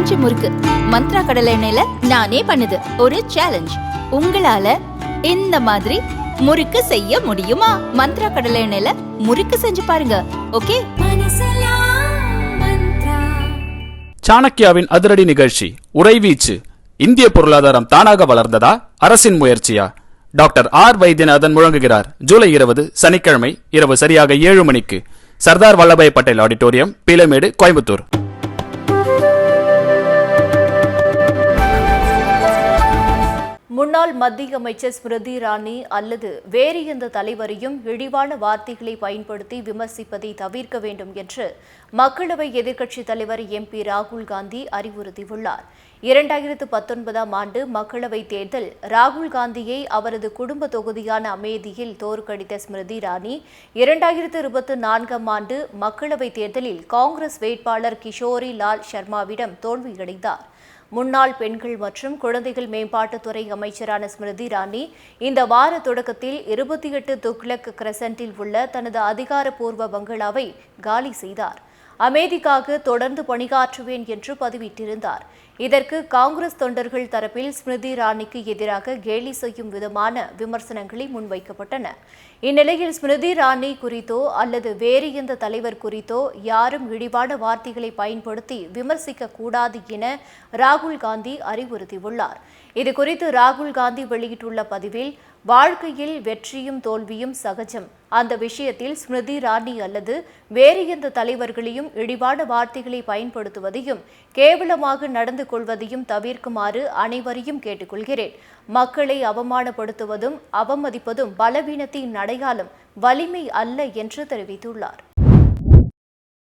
பஞ்சு முறுக்கு மந்த்ரா கடலை எண்ணெயில நானே பண்ணுது. ஒரு சேலஞ்ச், உங்களால இந்த மாதிரி முறுக்கு செய்ய முடியுமா? மந்த்ரா கடலை எண்ணெயில முறுக்கு செஞ்சு பாருங்க. ஓகே. சாணக்கியாவின் அதிரடி நிகழ்ச்சி உறைவீச்சு. இந்திய பொருளாதாரம் தானாக வளர்ந்ததா, அரசின் முயற்சியா? டாக்டர் ஆர் வைத்தியநாதன் முழங்குகிறார். ஜூலை 20 சனிக்கிழமை இரவு சரியாக 7 மணிக்கு சர்தார் வல்லபாய் பட்டேல் ஆடிட்டோரியம், பீளமேடு, கோயம்புத்தூர். முன்னாள் மத்திய அமைச்சர் ஸ்மிருதி இரானி அல்லது வேறு எந்த தலைவரையும் இழிவான வார்த்தைகளை பயன்படுத்தி விமர்சிப்பதை தவிர்க்க வேண்டும் என்று மக்களவை எதிர்க்கட்சித் தலைவர் MP ராகுல் காந்தி அறிவுறுத்தியுள்ளார். 2019ஆம் ஆண்டு மக்களவைத் தேர்தல் ராகுல் காந்தியை அவரது குடும்ப தொகுதியான அமேதியில் தோற்கடித்த ஸ்மிருதி இரானி 2024ஆம் ஆண்டு மக்களவைத் தேர்தலில் காங்கிரஸ் வேட்பாளர் கிஷோரி லால் சர்மாவிடம் தோல்வியடைந்தார். முன்னாள் பெண்கள் மற்றும் குழந்தைகள் மேம்பாட்டுத்துறை அமைச்சரான ஸ்மிருதி இரானி இந்த வார தொடக்கத்தில் 28 துக்ளக் கிரசண்டில் உள்ள தனது அதிகாரப்பூர்வ பங்களாவை காலி செய்தார். அமேதிக்காக தொடர்ந்து பணியாற்றுவேன் என்று பதிவிட்டிருந்தார். இதற்கு காங்கிரஸ் தொண்டர்கள் தரப்பில் ஸ்மிருதி இரானிக்கு எதிராக கேலி செய்யும் விதமான விமர்சனங்களை முன்வைக்கப்பட்டன. இந்நிலையில் ஸ்மிருதி இரானி குறித்தோ அல்லது வேறு எந்த தலைவர் குறித்தோ யாரும் இழிவான வார்த்தைகளை பயன்படுத்தி விமர்சிக்க கூடாது என ராகுல் காந்தி அறிவுறுத்தியுள்ளார். இதுகுறித்து ராகுல் காந்தி வெளியிட்டுள்ள பதிவில், வாழ்க்கையில் வெற்றியும் தோல்வியும் சகஜம். அந்த விஷயத்தில் ஸ்மிருதி இரானி அல்லது வேறு எந்த தலைவர்களையும் இழிவான வார்த்தைகளை பயன்படுத்துவதையும் கேவலமாக நடந்து கொள்வதையும் தவிர்க்குமாறு அனைவரையும் கேட்டுக்கொள்கிறேன். மக்களை அவமானப்படுத்துவதும் அவமதிப்பதும் பலவீனத்தின் அடையாளம், வலிமை அல்ல என்று தெரிவித்துள்ளார்.